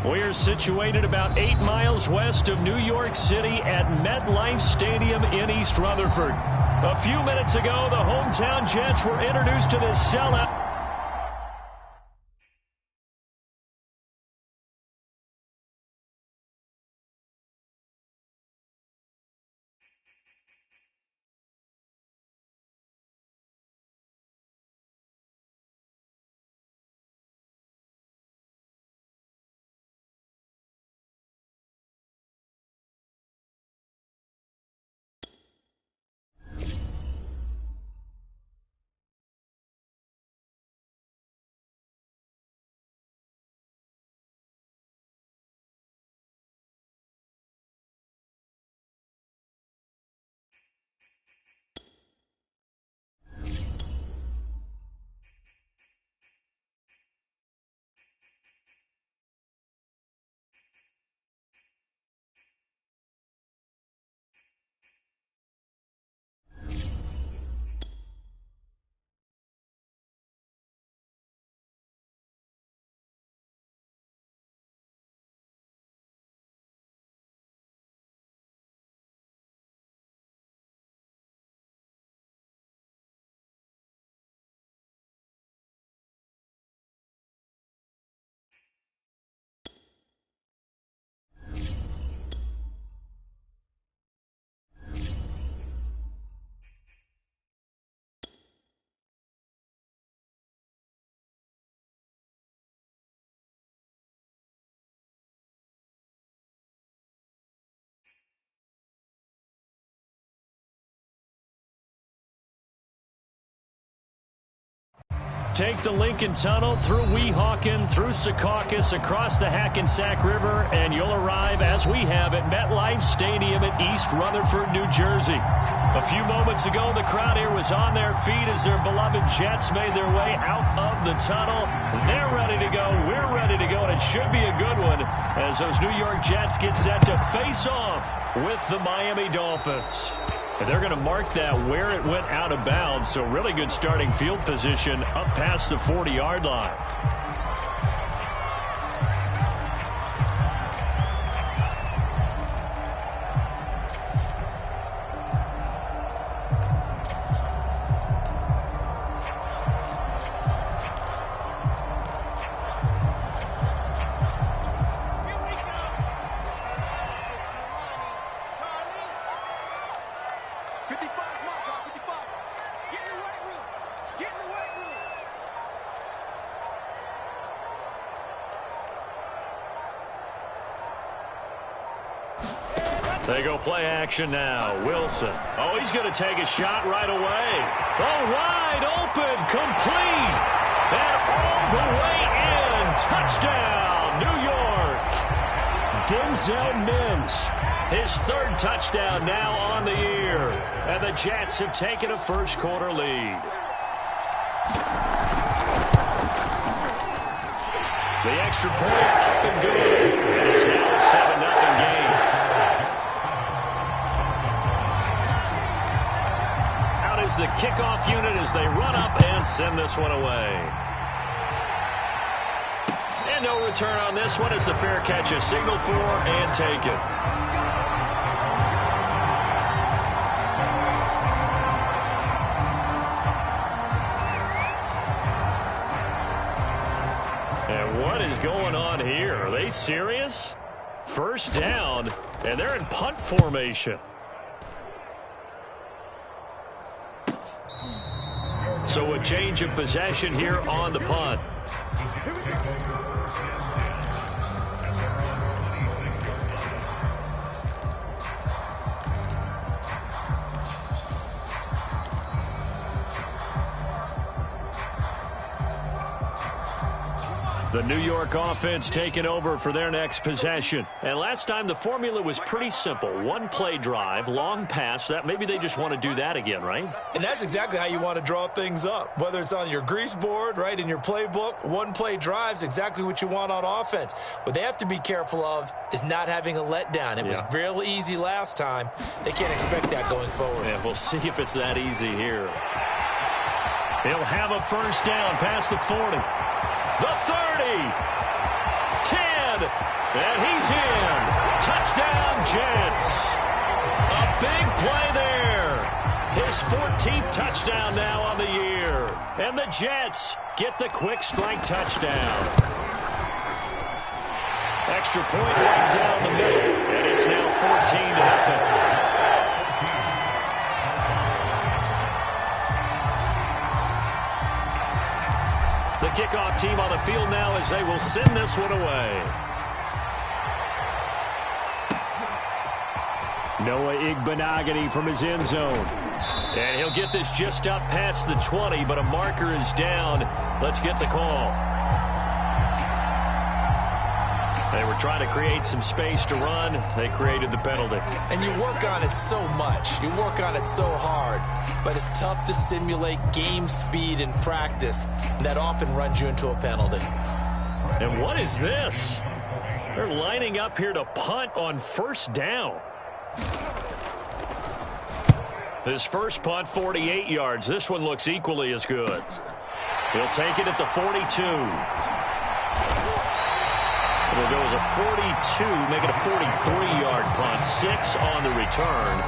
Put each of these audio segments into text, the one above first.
We are situated about 8 miles west of New York City at MetLife Stadium in East Rutherford. A few minutes ago, the hometown Jets were introduced to this sellout. Take the Lincoln Tunnel through Weehawken, through Secaucus, across the Hackensack River, and you'll arrive, as we have, at MetLife Stadium in East Rutherford, New Jersey. A few moments ago, the crowd here was on their feet as their beloved Jets made their way out of the tunnel. They're ready to go. We're ready to go, and it should be a good one as those New York Jets get set to face off with the Miami Dolphins. And they're going to mark that where it went out of bounds, so really good starting field position up past the 40-yard line. They go play action now. Wilson. Oh, he's going to take a shot right away. Oh, wide open, complete. And all the way in. Touchdown, New York. Denzel Mims. His third touchdown now on the year. And the Jets have taken a first-quarter lead. The extra point up and good. And it's now a 7-0 game. The kickoff unit as they run up and send this one away. And no return on this one as the fair catch is signaled for and taken. And what is going on here? Are they serious? First down, and they're in punt formation. So a change of possession here on the punt. The New York offense taking over for their next possession. And last time the formula was pretty simple. One play drive, long pass. That maybe they just want to do that again, right? And that's exactly how you want to draw things up. Whether it's on your grease board, right, in your playbook, one play drive's exactly what you want on offense. What they have to be careful of is not having a letdown. It was real easy last time. They can't expect that going forward. Yeah, we'll see if it's that easy here. He'll have a first down past the 40. The 30. 10. And he's in. Touchdown, Jets. A big play there. His 14th touchdown now on the year. And the Jets get the quick strike touchdown. Extra point right down the middle. And it's now 14-0. The kickoff team on the field now as they will send this one away. Noah Igbenogany from his end zone. And he'll get this just up past the 20, but a marker is down. Let's get the call. They were trying to create some space to run. They created the penalty. And you work on it so much. You work on it so hard. But it's tough to simulate game speed in practice. That often runs you into a penalty. And what is this? They're lining up here to punt on first down. His first punt, 48 yards. This one looks equally as good. He'll take it at the 42. It'll go as a 42, make it a 43-yard punt. 6 on the return.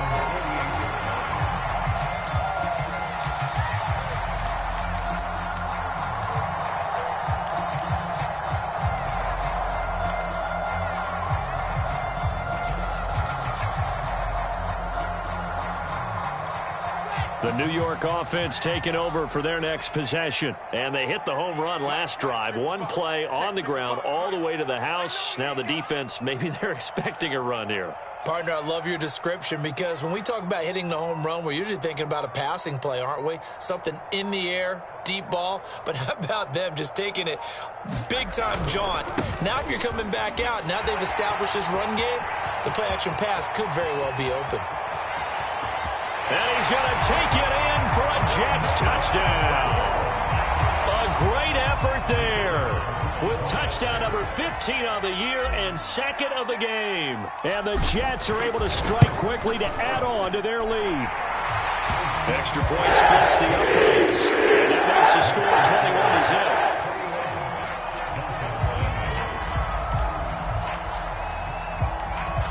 The New York offense taking over for their next possession. And they hit the home run last drive. One play on the ground all the way to the house. Now the defense, maybe they're expecting a run here. Partner, I love your description because when we talk about hitting the home run, we're usually thinking about a passing play, aren't we? Something in the air, deep ball. But how about them just taking it big-time jaunt? Now if you're coming back out, now they've established this run game, the play-action pass could very well be open. And he's going to take it in for a Jets touchdown. A great effort there with touchdown number 15 on the year and second of the game. And the Jets are able to strike quickly to add on to their lead. Extra point splits the uprights. And that makes the score 21-0.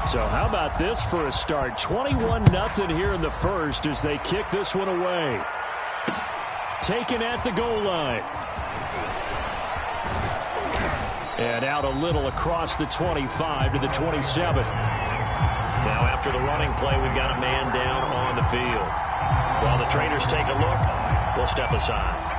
So how about this for a start? 21-0 here in the first as they kick this one away. Taken at the goal line. And out a little across the 25 to the 27. Now after the running play, we've got a man down on the field. While the trainers take a look, we'll step aside.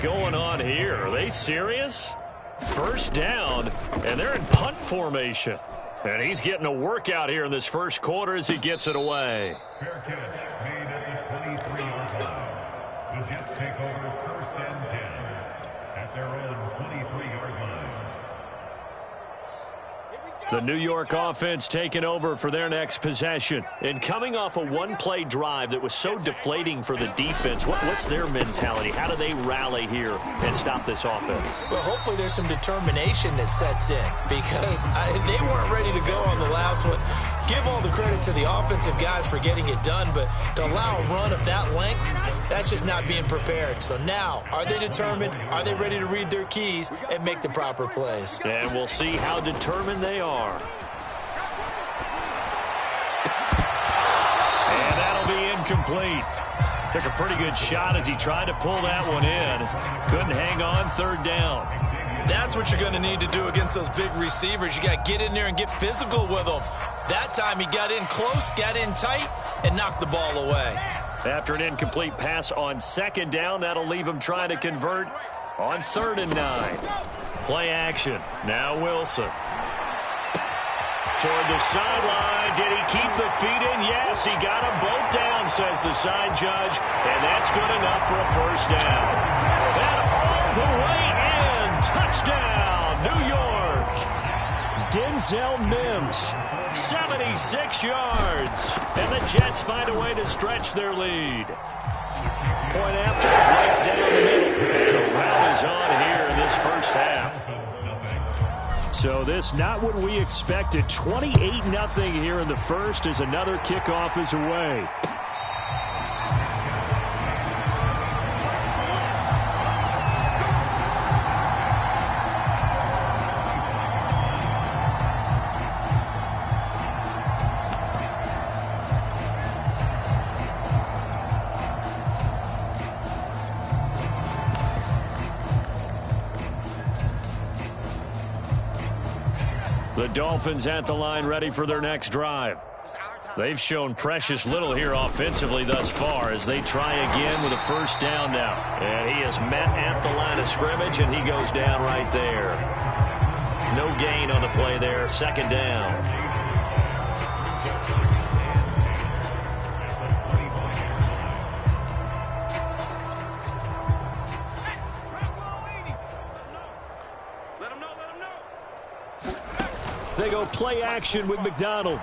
Going on here? Are they serious? First down, and they're in punt formation. And he's getting a workout here in this first quarter as he gets it away. Fair catch made at the 23-yard line. The Jets take over first and 10 at their own 23-yard line. The New York offense taking over for their next possession. And coming off a one-play drive that was so deflating for the defense, what's their mentality? How do they rally here and stop this offense? Well, hopefully there's some determination that sets in because they weren't ready to go on the last one. Give all the credit to the offensive guys for getting it done, but to allow a run of that length, that's just not being prepared. So now, are they determined? Are they ready to read their keys and make the proper plays? And we'll see how determined they are. And that'll be incomplete. Took a pretty good shot as he tried to pull that one in. Couldn't hang on third down. That's what you're going to need to do against those big receivers. You got to get in there and get physical with them. That time he got in close, got in tight, and knocked the ball away. After an incomplete pass on second down, that'll leave him trying to convert on 3rd and 9. Play action. Now Wilson. Toward the sideline. Did he keep the feet in? Yes, he got them both down, says the side judge. And that's good enough for a first down. And all the way in. Touchdown. New York. Denzel Mims, 76 yards. And the Jets find a way to stretch their lead. Point after, right down the middle. And a rout is on here in this first half. So this not what we expected. 28-0 here in the first as another kickoff is away. The Dolphins at the line ready for their next drive. They've shown precious little here offensively thus far as they try again with a first down now. And he is met at the line of scrimmage, and he goes down right there. No gain on the play there. Second down. They go play action with McDonald.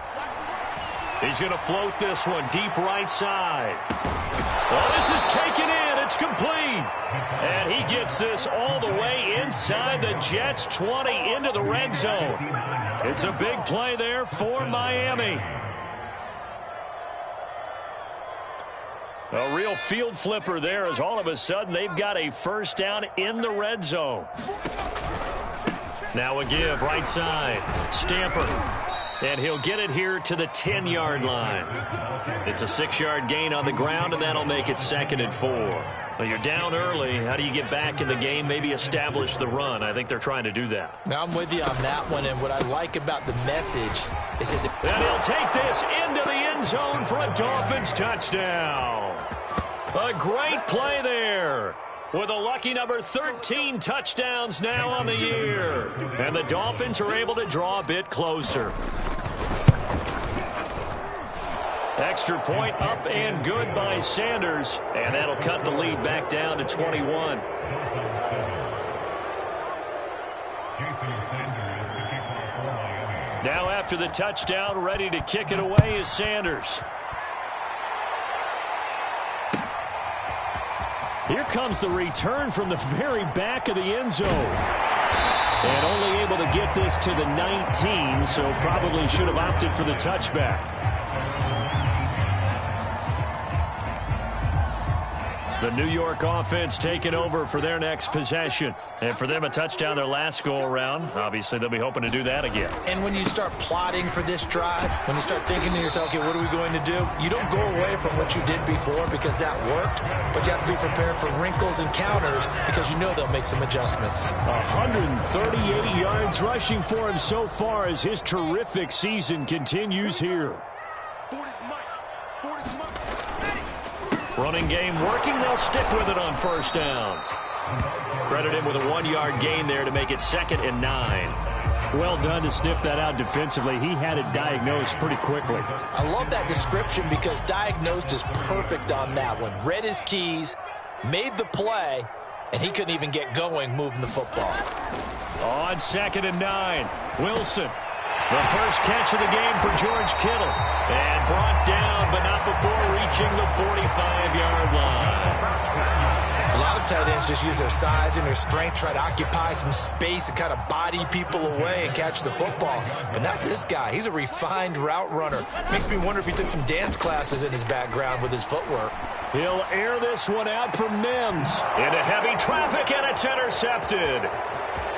He's going to float this one deep right side. Well, this is taken in. It's complete. And he gets this all the way inside the Jets' 20 into the red zone. It's a big play there for Miami. A real field flipper there as all of a sudden they've got a first down in the red zone. Now a give right side. Stamper. And he'll get it here to the 10-yard line. It's a 6-yard gain on the ground, and that'll make it 2nd and 4. Well, you're down early. How do you get back in the game, maybe establish the run? I think they're trying to do that. Now, I'm with you on that one, and what I like about the message is that... And he'll take this into the end zone for a Dolphins touchdown. A great play there. With a lucky number 13 touchdowns now on the year. And the Dolphins are able to draw a bit closer. Extra point up and good by Sanders. And that'll cut the lead back down to 21. Now after the touchdown, ready to kick it away is Sanders. Here comes the return from the very back of the end zone. And only able to get this to the 19, so probably should have opted for the touchback. The New York offense taking over for their next possession. And for them, a touchdown their last go-around. Obviously, they'll be hoping to do that again. And when you start plotting for this drive, when you start thinking to yourself, okay, what are we going to do? You don't go away from what you did before because that worked, but you have to be prepared for wrinkles and counters because you know they'll make some adjustments. 138 yards rushing for him so far as his terrific season continues here. Running game working. They'll stick with it on first down. Credit him with a 1-yard gain there to make it 2nd and 9. Well done to sniff that out defensively. He had it diagnosed pretty quickly. I love that description because diagnosed is perfect on that one. Read his keys, made the play, and he couldn't even get going moving the football. On 2nd and 9, Wilson. The first catch of the game for George Kittle. And brought down, but not before reaching the 45-yard line. A lot of tight ends just use their size and their strength, try to occupy some space and kind of body people away and catch the football. But not this guy. He's a refined route runner. Makes me wonder if he took some dance classes in his background with his footwork. He'll air this one out for Mims. Into heavy traffic, and it's intercepted.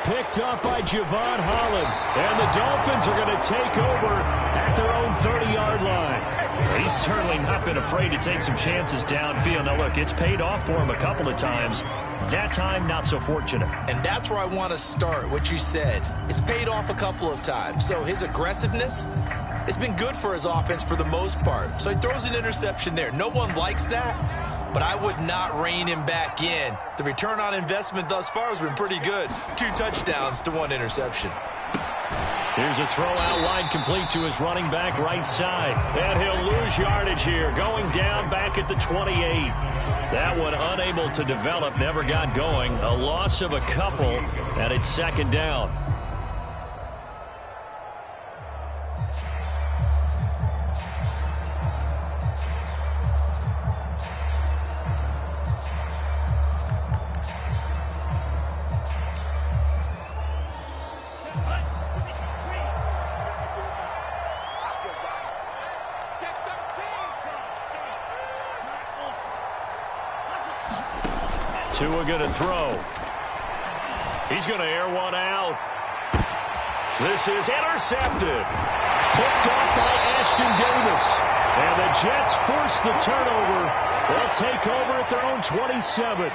Picked up by Javon Holland. And the Dolphins are going to take over at their own 30-yard line. He's certainly not been afraid to take some chances downfield. Now, look, it's paid off for him a couple of times. That time, not so fortunate. And that's where I want to start, what you said. It's paid off a couple of times. So his aggressiveness, it's been good for his offense for the most part. So he throws an interception there. No one likes that. But I would not rein him back in. The return on investment thus far has been pretty good. 2 touchdowns to 1 interception. Here's a throw out wide complete to his running back right side. And he'll lose yardage here. Going down back at the 28. That one unable to develop, never got going. A loss of a couple, and it's 2nd down. Tua going to throw. He's going to air one out. This is intercepted. Picked off by Ashton Davis. And the Jets force the turnover. They'll take over at their own 27.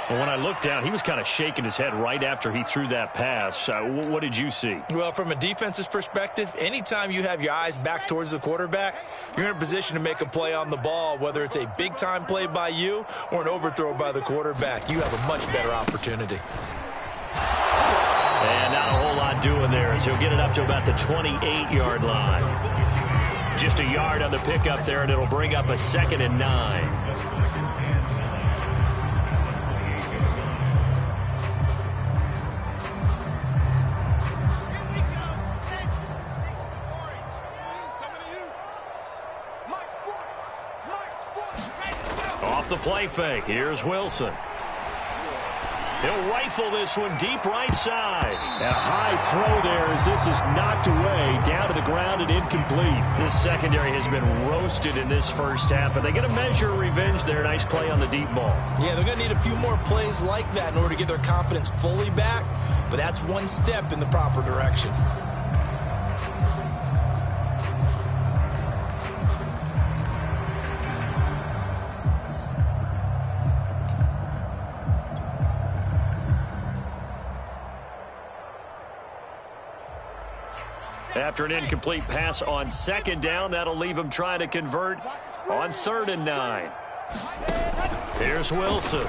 Well, when I looked down, he was kind of shaking his head right after he threw that pass. What did you see? Well, from a defense's perspective, anytime you have your eyes back towards the quarterback, you're in a position to make a play on the ball, whether it's a big-time play by you or an overthrow by the quarterback. You have a much better opportunity. And not a whole lot doing there as he'll get it up to about the 28-yard line. Just a yard on the pickup there, and it'll bring up a 2nd and 9. Off the play fake. Here's Wilson. He'll rifle this one deep right side. And a high throw there as this is knocked away, down to the ground and incomplete. This secondary has been roasted in this first half, but they get a measure of revenge there. Nice play on the deep ball. Yeah, they're going to need a few more plays like that in order to get their confidence fully back, but that's one step in the proper direction. After an incomplete pass on 2nd down, that'll leave him trying to convert on 3rd and 9. Here's Wilson.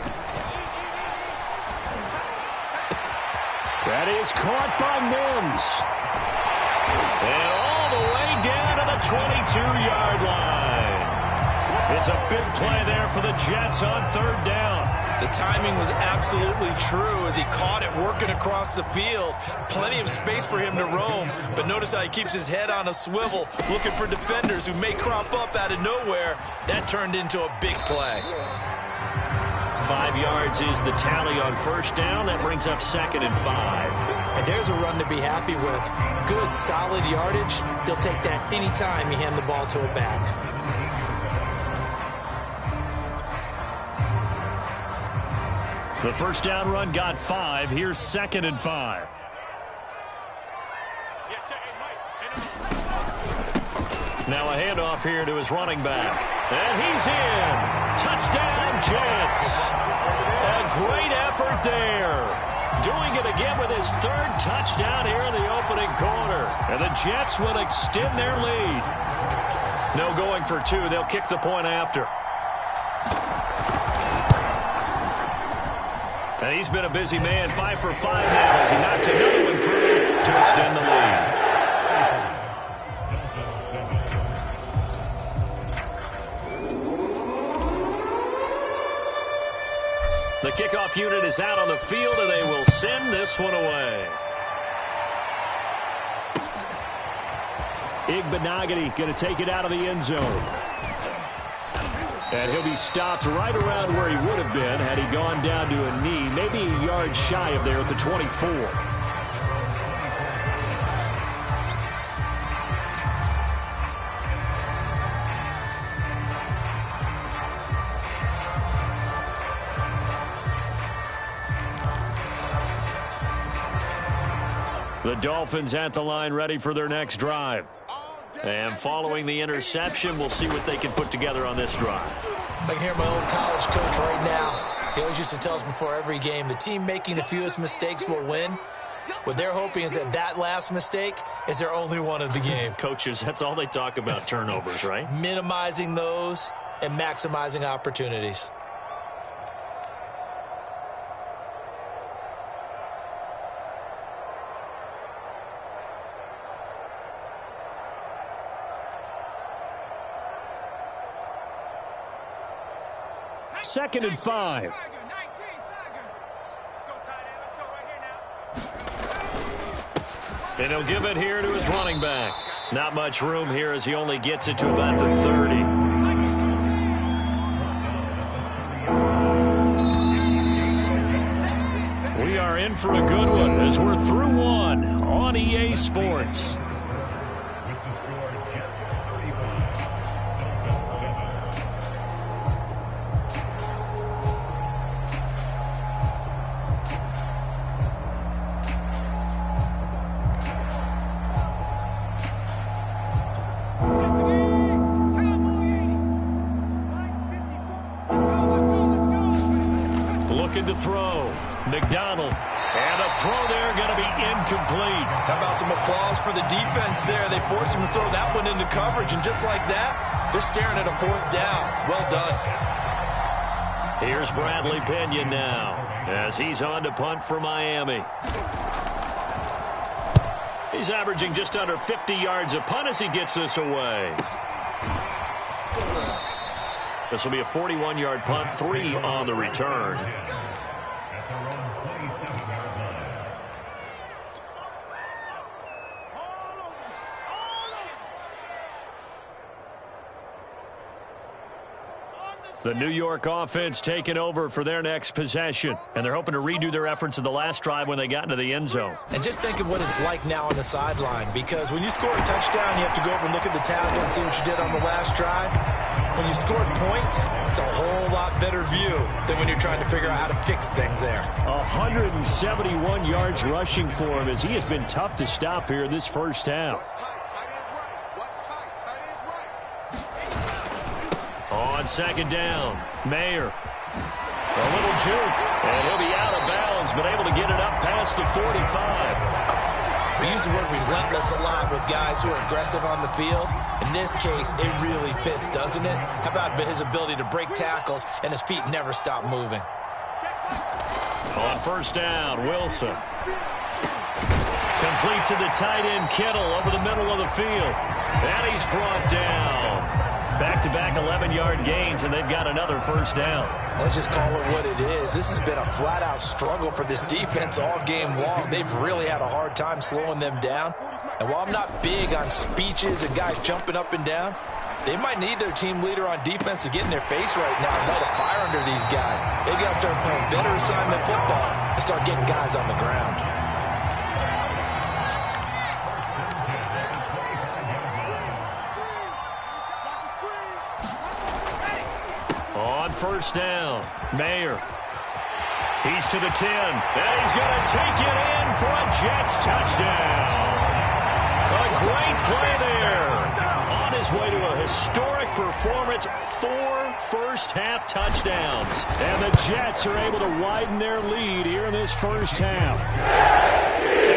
That is caught by Mims. And all the way down to the 22-yard line. It's a big play there for the Jets on 3rd down. The timing was absolutely true as he caught it working across the field. Plenty of space for him to roam, but notice how he keeps his head on a swivel, looking for defenders who may crop up out of nowhere. That turned into a big play. 5 yards is the tally on 1st down. That brings up 2nd and 5. And there's a run to be happy with. Good, solid yardage. He'll take that anytime you hand the ball to a back. The 1st down run got 5. Here's 2nd and 5. Now a handoff here to his running back. And he's in. Touchdown, Jets. A great effort there. Doing it again with his 3rd touchdown here in the opening quarter. And the Jets will extend their lead. No going for 2. They'll kick the point after. And he's been a busy man, 5 for 5 now as he knocks another one through to extend the lead. The kickoff unit is out on the field, and they will send this one away. Igbenogany going to take it out of the end zone. And he'll be stopped right around where he would have been had he gone down to a knee, maybe a yard shy of there at the 24. The Dolphins at the line ready for their next drive. And following the interception, we'll see what they can put together on this drive. I can hear my old college coach right now. He always used to tell us before every game, the team making the fewest mistakes will win. What they're hoping is that that last mistake is their only one of the game. Coaches, that's all they talk about, turnovers, right? Minimizing those and maximizing opportunities. Second and 5. And he'll give it here to his running back. Not much room here as he only gets it to about the 30. We are in for a good one as we're through one on EA Sports. to throw. McDonald. And a throw there going to be incomplete. How about some applause for the defense there? They forced him to throw that one into coverage, and just like that, they're staring at a 4th down. Well done. Here's Bradley Pinion now as he's on to punt for Miami. He's averaging just under 50 yards a punt as he gets this away. This will be a 41-yard punt, 3 on the return. The New York offense taking over for their next possession. And they're hoping to redo their efforts in the last drive when they got into the end zone. And just think of what it's like now on the sideline, because when you score a touchdown, you have to go over and look at the tablet and see what you did on the last drive. When you scored points, it's a whole lot better view than when you're trying to figure out how to fix things there. 171 yards rushing for him as he has been tough to stop here in this first half. On second down, Mayer. A little juke, and he'll be out of bounds, but able to get it up past the 45. We use the word relentless a lot with guys who are aggressive on the field. In this case, it really fits, doesn't it? How about his ability to break tackles and his feet never stop moving? On first down, Wilson. Complete to the tight end, Kittle, over the middle of the field. And he's brought down. Back-to-back 11-yard gains, and they've got another first down. Let's just call it what it is. This has been a flat-out struggle for this defense all game long. They've really had a hard time slowing them down. And while I'm not big on speeches and guys jumping up and down, they might need their team leader on defense to get in their face right now and light a fire under these guys. They've got to start playing better assignment football and start getting guys on the ground. On first down, Mayer. He's to the 10, and he's going to take it in for a Jets touchdown. A great play there. On his way to a historic performance, 4 first-half touchdowns. And the Jets are able to widen their lead here in this first half.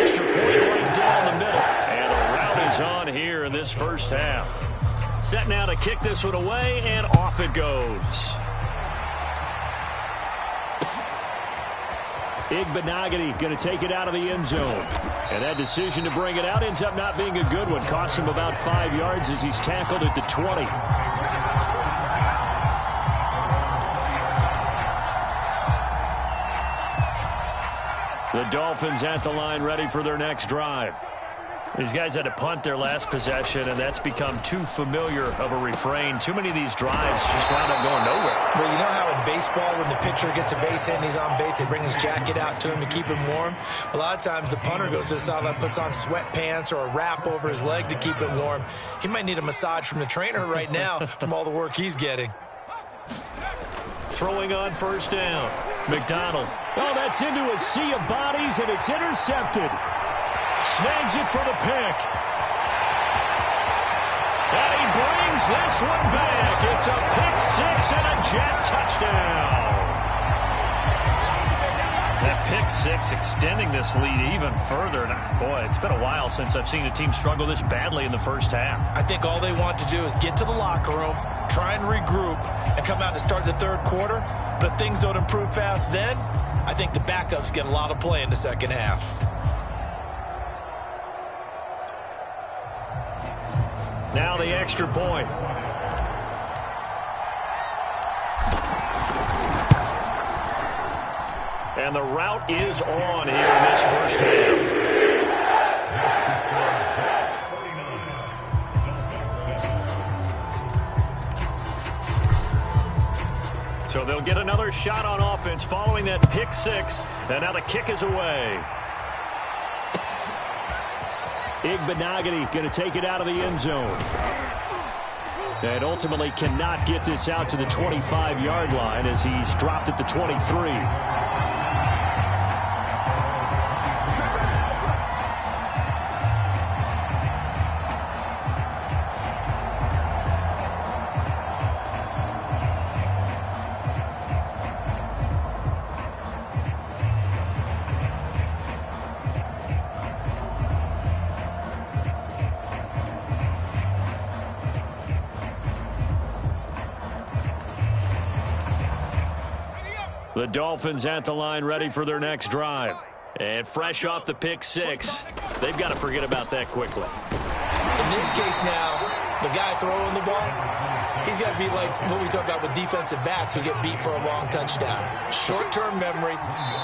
Extra point right down the middle. And the route is on here in this first half. Set now to kick this one away, and off it goes. Igbenogany going to take it out of the end zone. And that decision to bring it out ends up not being a good one. Costs him about 5 yards as he's tackled at the 20. The Dolphins at the line ready for their next drive. These guys had to punt their last possession, and that's become too familiar of a refrain. Too many of these drives just wound up going nowhere. Well, you know how in baseball, when the pitcher gets a base hit and he's on base, they bring his jacket out to him to keep him warm? A lot of times the punter goes to the sideline, puts on sweatpants or a wrap over his leg to keep it warm. He might need a massage from the trainer right now from all the work he's getting. Throwing on first down. McDonald. Oh, that's into a sea of bodies, and it's intercepted. Snags it for the pick. And he brings this one back. It's a pick six and a Jet touchdown. That pick six extending this lead even further. And boy, it's been a while since I've seen a team struggle this badly in the first half. I think all they want to do is get to the locker room, try and regroup, and come out to start the third quarter. But if things don't improve fast then, I think the backups get a lot of play in the second half. Now the extra point. And the route is on here in this first half. So they'll get another shot on offense following that pick six. And now the kick is away. Igbenogany going to take it out of the end zone. And ultimately cannot get this out to the 25-yard line as he's dropped at the 23. The Dolphins at the line, ready for their next drive. And fresh off the pick six, they've got to forget about that quickly. In this case now, the guy throwing the ball, he's got to be like what we talk about with defensive backs who get beat for a long touchdown. Short-term memory,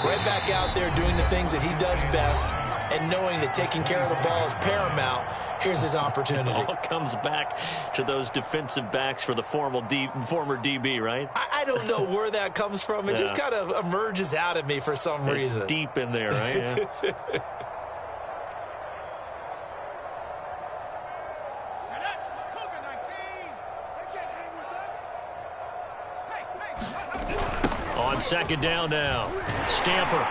right back out there doing the things that he does best, and knowing that taking care of the ball is paramount. Here's his opportunity. It all comes back to those defensive backs for the former DB, right? I don't know where that comes from. It just kind of emerges out of me for some reason. It's deep in there, right? Yeah. On second down now, Stamper.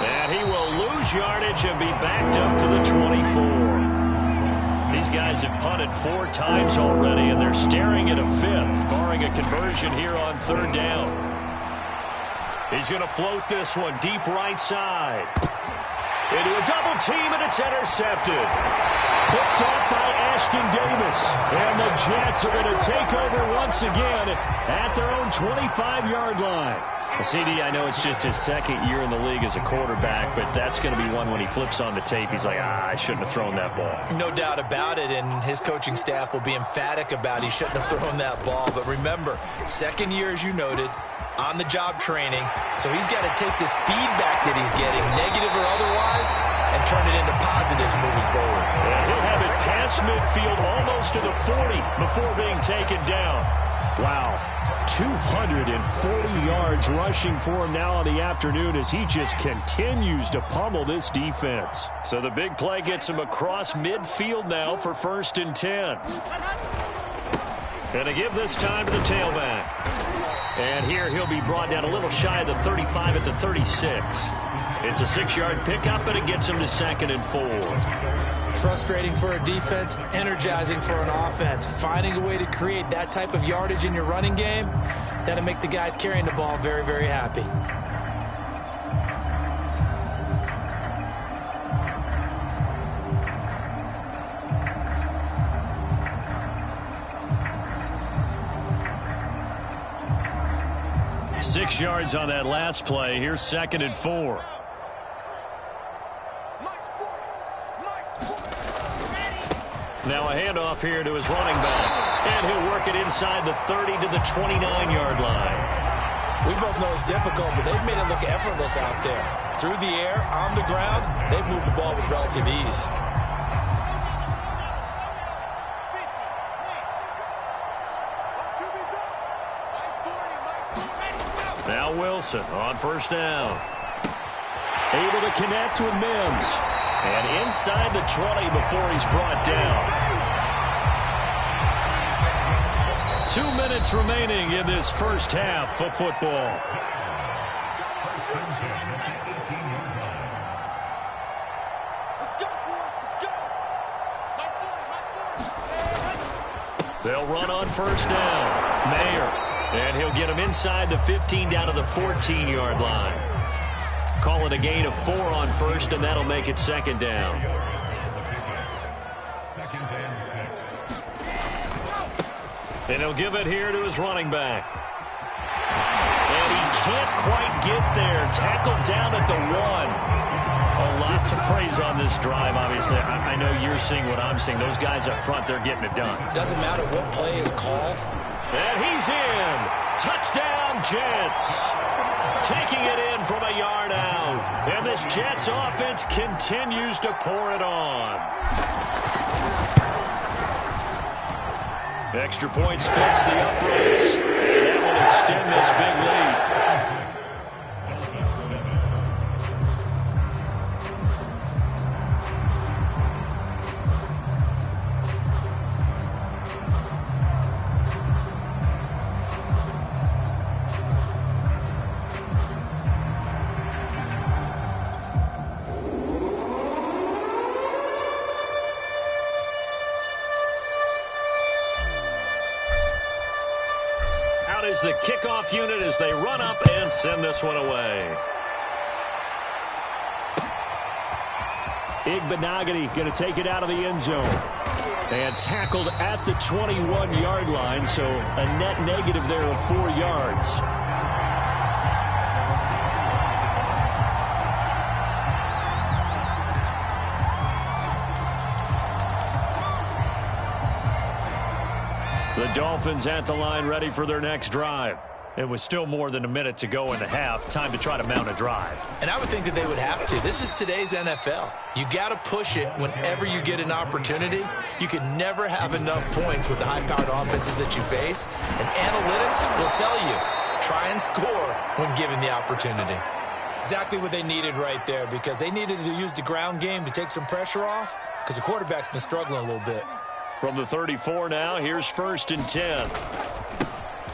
And he will lose yardage and be backed up to the 24. These guys have punted 4 times already, and they're staring at a 5th, barring a conversion here on third down. He's going to float this one deep right side. Into a double team, and it's intercepted. Picked off by Ashton Davis. And the Jets are going to take over once again at their own 25-yard line. CD, I know it's just his second year in the league as a quarterback, but that's going to be one when he flips on the tape. He's like, I shouldn't have thrown that ball. No doubt about it, and his coaching staff will be emphatic about he shouldn't have thrown that ball. But remember, second year, as you noted, on-the-job training, so he's got to take this feedback that he's getting, negative or otherwise, and turn it into positives moving forward. And he'll have it past midfield almost to the 40 before being taken down. Wow. 240 yards rushing for him now on the afternoon as he just continues to pummel this defense. So the big play gets him across midfield now for 1st and 10. And to give this time to the tailback. And here he'll be brought down a little shy of the 35 at the 36. It's a 6-yard pickup, but it gets him to 2nd and 4. Frustrating for a defense, energizing for an offense. Finding a way to create that type of yardage in your running game, that'll make the guys carrying the ball very, very happy. Six yards on that last play. Here's 2nd and 4. Now a handoff here to his running back. And he'll work it inside the 30 to the 29-yard line. We both know it's difficult, but they've made it look effortless out there. Through the air, on the ground, they've moved the ball with relative ease. Now Wilson on 1st down. Able to connect with Mims. And inside the 20 before he's brought down. 2 minutes remaining in this first half of football. They'll run on 1st down. Mayer. And he'll get him inside the 15 down to the 14-yard line. Call it a gain of 4 on 1st, and that'll make it 2nd down. And he'll give it here to his running back. And he can't quite get there. Tackled down at the 1. Oh, lots of praise on this drive, obviously. I know you're seeing what I'm seeing. Those guys up front, they're getting it done. Doesn't matter what play is called. And he's in. Touchdown, Jets. Taking it in from a yard out. And this Jets offense continues to pour it on. Extra point splits the uprights. And that will extend this big lead. The kickoff unit as they run up and send this one away. Igbenogany going to take it out of the end zone. And tackled at the 21-yard line, so a net negative there of 4 yards. The Dolphins at the line ready for their next drive. It was still more than a minute to go in the half. Time to try to mount a drive. And I would think that they would have to. This is today's NFL. You got to push it whenever you get an opportunity. You can never have enough points with the high-powered offenses that you face. And analytics will tell you, try and score when given the opportunity. Exactly what they needed right there, because they needed to use the ground game to take some pressure off, because the quarterback's been struggling a little bit. From the 34 now, here's 1st and 10.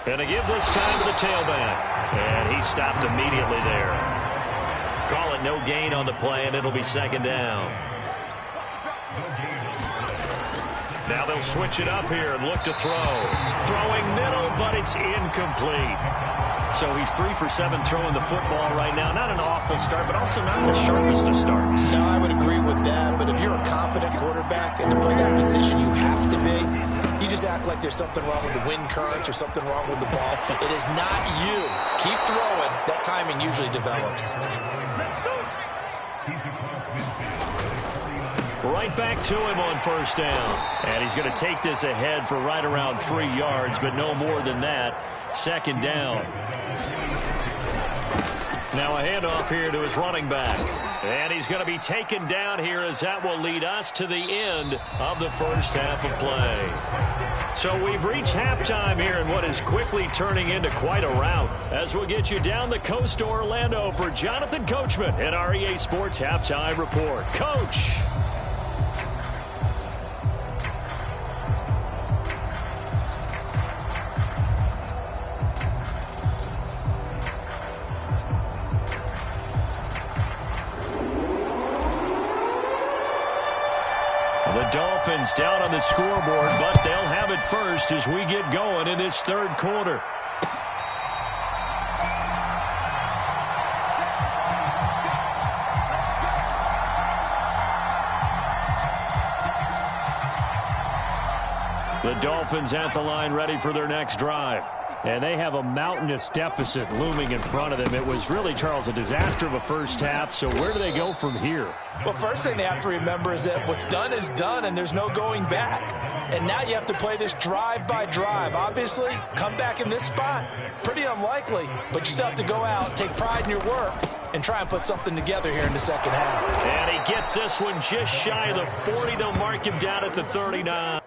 And a give this time to the tailback. And he stopped immediately there. Call it no gain on the play, and it'll be 2nd down. Now they'll switch it up here and look to throw. Throwing middle, but it's incomplete. So he's 3 for 7 throwing the football right now. Not an awful start, but also not the sharpest of starts. No, I would agree with that. But if you're a confident quarterback and to play that position, you have to be. You just act like there's something wrong with the wind currents or something wrong with the ball. It is not you. Keep throwing. That timing usually develops. Right back to him on 1st down. And he's going to take this ahead for right around 3 yards, but no more than that. 2nd down. Now a handoff here to his running back. And he's going to be taken down here, as that will lead us to the end of the first half of play. So we've reached halftime here in what is quickly turning into quite a rout, as we'll get you down the coast to Orlando for Jonathan Coachman in our EA Sports Halftime Report. Coach. The Dolphins down on the scoreboard, but they'll have it first as we get going in this 3rd quarter. The Dolphins at the line ready for their next drive. And they have a mountainous deficit looming in front of them. It was really, Charles, a disaster of a first half. So where do they go from here? Well, first thing they have to remember is that what's done is done, and there's no going back. And now you have to play this drive by drive. Obviously, come back in this spot, pretty unlikely. But you still have to go out, take pride in your work, and try and put something together here in the 2nd half. And he gets this one just shy of the 40. They'll mark him down at the 39.